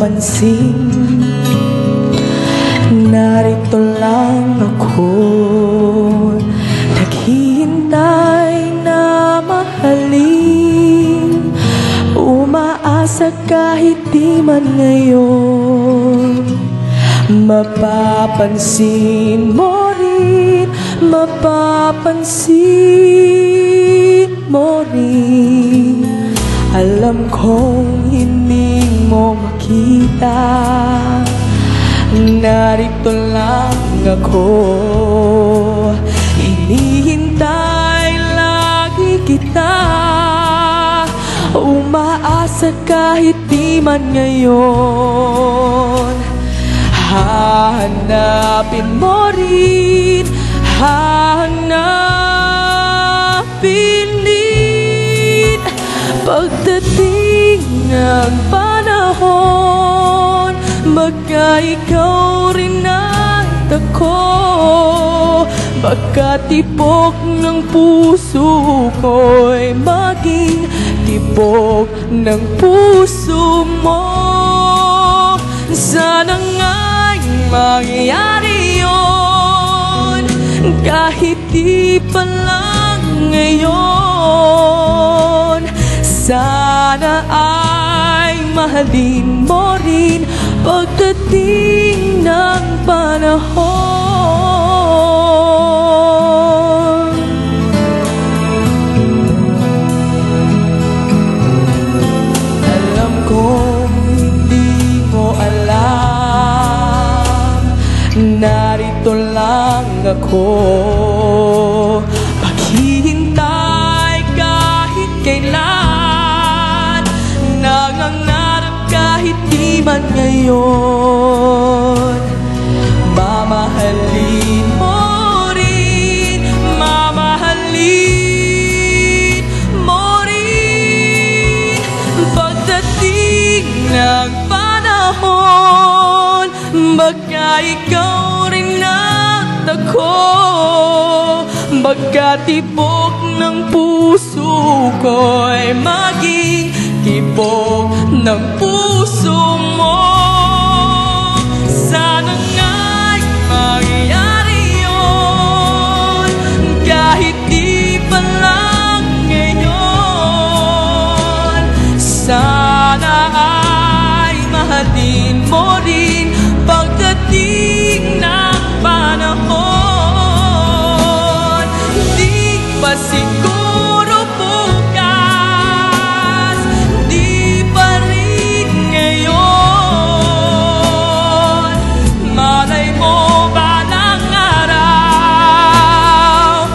mapapansin, narito lang ako, naghihintay na mahalin, umaasa kahit di man ngayon. Mapapansin mo rin, mapapansin mo rin, alam kong hindi mo makita, narito lang ako, hinihintay lagi kita, umaasa kahit di man ngayon. Hahanapin mo rin, hahanapin din, pagdating ng panahon, baka ikaw rin at ako, baka tibok ng puso ko'y maging tibok ng puso mo. Sana nga'y mangyari yun, kahit di pa lang ngayon. Sana ay mahalin mo rin pagdating ng panahon. Alam kong hindi mo alam, narito lang ako, paghihintay kahit kailan, nangangarap kahit di man ngayon. Mamahalin mo rin, mamahalin mo rin, pagdating ng panahon, baka ikaw rin at ako, baka tibok ng puso ko'y maging tibok ng puso mo. Sana nga'y mangyari yun, kahit di pa lang ngayon. Sana ay mahalin mo rin pagdating ng panahon. Di pa siguro bukas, di pa rin ngayon, malay mo balang araw,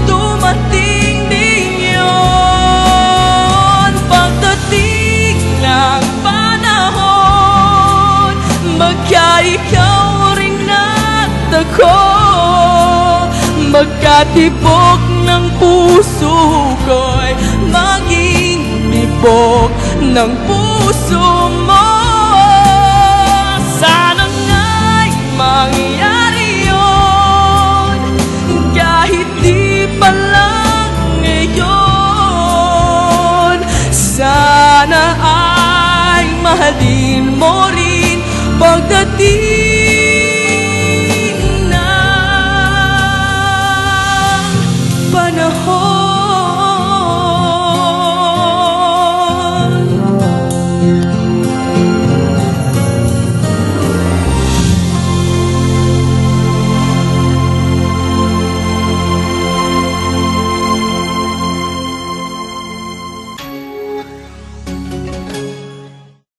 dumating din yun. Pagdating ng panahon, baka ikaw rin at ako, magkatibok ng puso ko'y maging tibok ng puso mo. Sana nga'y mangyari yun, kahit di pa lang ngayon. Sana ay mahalin mo rin pagdating